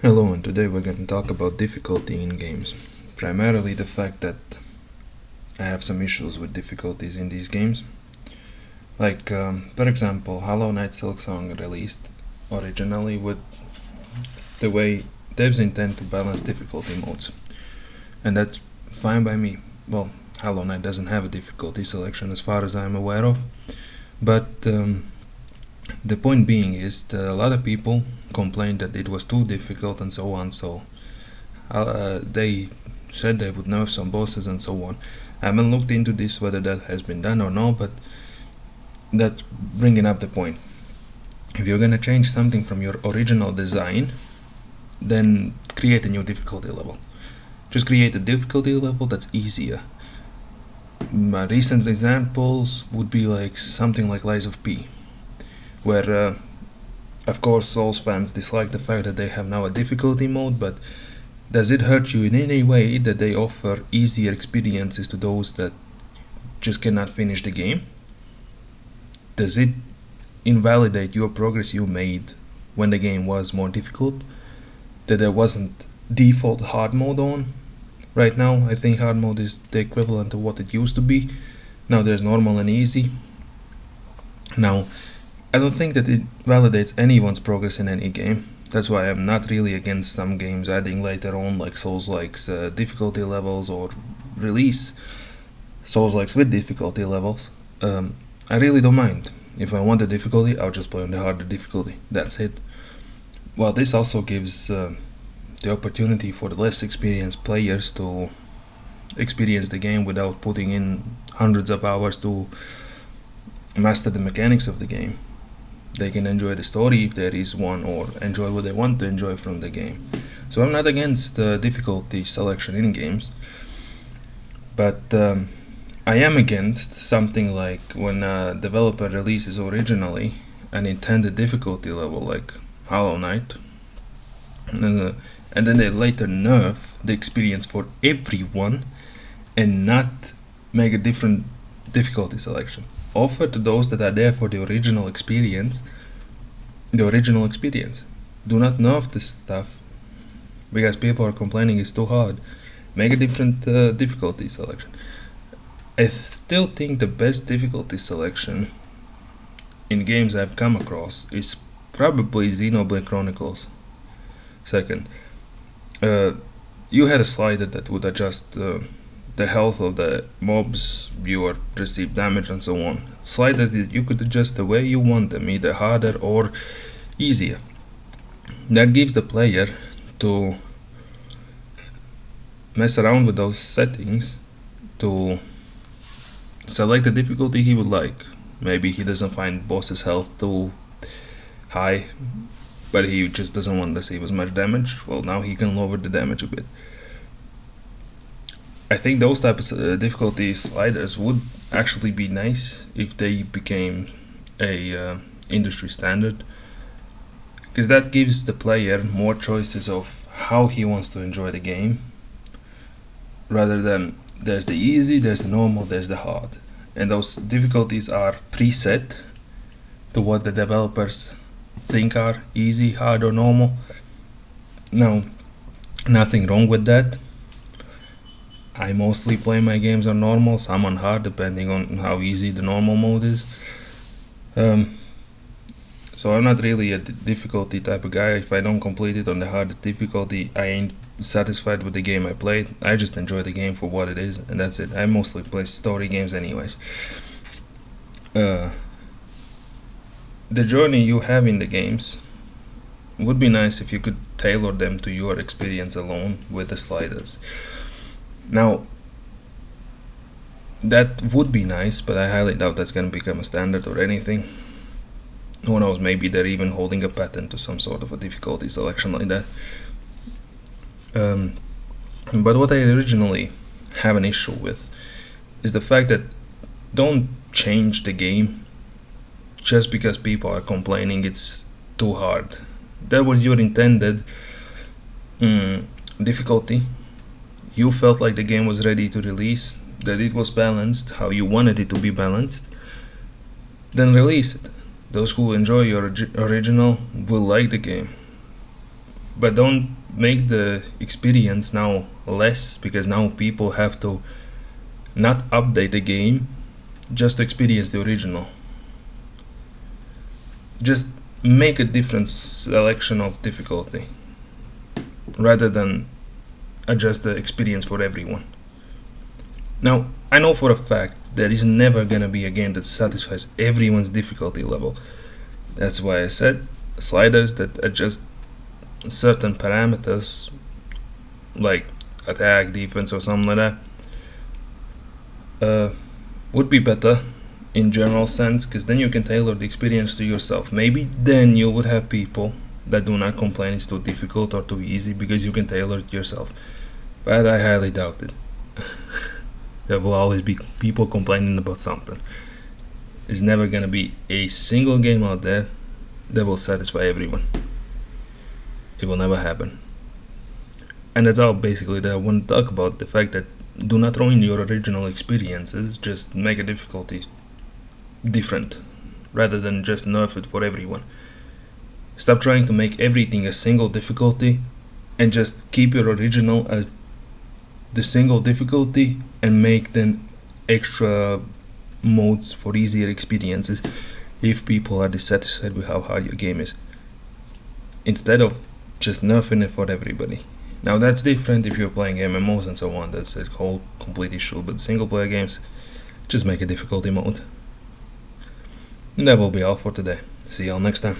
Hello, and today we're going to talk about difficulty in games. Primarily the fact that I have some issues with difficulties in these games. Like, for example, Hollow Knight Silksong released originally with the way devs intend to balance difficulty modes. And that's fine by me. Well, Hollow Knight doesn't have a difficulty selection as far as I'm aware of. But the point being is that a lot of people complained that it was too difficult and so on, so they said they would nerf some bosses and so on. I haven't looked into this whether that has been done or not, but that's bringing up the point. If you're gonna change something from your original design, then create a new difficulty level. Just create a difficulty level that's easier. My recent examples would be like something like Lies of P, where of course Souls fans dislike the fact that they have now a difficulty mode, but does it hurt you in any way that they offer easier experiences to those that just cannot finish the game? Does it invalidate your progress you made when the game was more difficult? That there wasn't default hard mode on? Right now, I think hard mode is the equivalent of what it used to be. Now there's normal and easy. Now, I don't think that it validates anyone's progress in any game. That's why I'm not really against some games adding later on, like Souls-likes difficulty levels, or release Souls-likes with difficulty levels. I really don't mind. If I want the difficulty, I'll just play on the harder difficulty. That's it. Well, this also gives the opportunity for the less experienced players to experience the game without putting in hundreds of hours to master the mechanics of the game. They can enjoy the story if there is one, or enjoy what they want to enjoy from the game. So I'm not against difficulty selection in games, but I am against something like when a developer releases originally an intended difficulty level like Hollow Knight, and then they later nerf the experience for everyone and not make a different difficulty selection. Offer to those that are there for the original experience. Do not nerf this stuff because people are complaining it's too hard. Make a different difficulty selection. I still think the best difficulty selection in games I've come across is probably Xenoblade Chronicles 2nd. You had a slider that would adjust the health of the mobs, viewer, receive damage, and so on. Sliders that you could adjust the way you want them, either harder or easier. That gives the player to mess around with those settings to select the difficulty he would like. Maybe he doesn't find boss's health too high, but he just doesn't want to receive as much damage. Well, now he can lower the damage a bit. I think those types of difficulty sliders would actually be nice if they became a industry standard, because that gives the player more choices of how he wants to enjoy the game, rather than there's the easy, there's the normal, there's the hard, and those difficulties are preset to what the developers think are easy, hard, or normal. Now, nothing wrong with that. I mostly play my games on normal, some on hard, depending on how easy the normal mode is. So I'm not really a difficulty type of guy. If I don't complete it on the hardest difficulty, I ain't satisfied with the game I played. I just enjoy the game for what it is, and that's it. I mostly play story games anyways. The journey you have in the games would be nice if you could tailor them to your experience alone with the sliders. Now, that would be nice, but I highly doubt that's going to become a standard or anything. Who knows, maybe they're even holding a patent to some sort of a difficulty selection like that. But what I originally have an issue with is the fact that don't change the game just because people are complaining it's too hard. That was your intended difficulty. You felt like the game was ready to release, that it was balanced how you wanted it to be balanced, then release it. Those who enjoy your original will like the game. but don't make the experience now less, because now people have to not update the game just to experience the original. Just make a different selection of difficulty rather than adjust the experience for everyone. Now, I know for a fact there is never gonna be a game that satisfies everyone's difficulty level. That's why I said sliders that adjust certain parameters like attack, defense, or something like that would be better in general sense, because then you can tailor the experience to yourself. Maybe then you would have people that do not complain it's too difficult or too easy because you can tailor it yourself, but I highly doubt it. There will always be people complaining about something. There's never gonna be a single game out there that will satisfy everyone. It will never happen. And that's all basically that I want to talk about, the fact that do not ruin your original experiences, just make a difficulty different rather than just nerf it for everyone. Stop trying to make everything a single difficulty and just keep your original as the single difficulty and make then extra modes for easier experiences if people are dissatisfied with how hard your game is, instead of just nerfing it for everybody. Now that's different if you're playing MMOs and so on, that's a whole complete issue, but single player games, just make a difficulty mode. And that will be all for today. See y'all next time.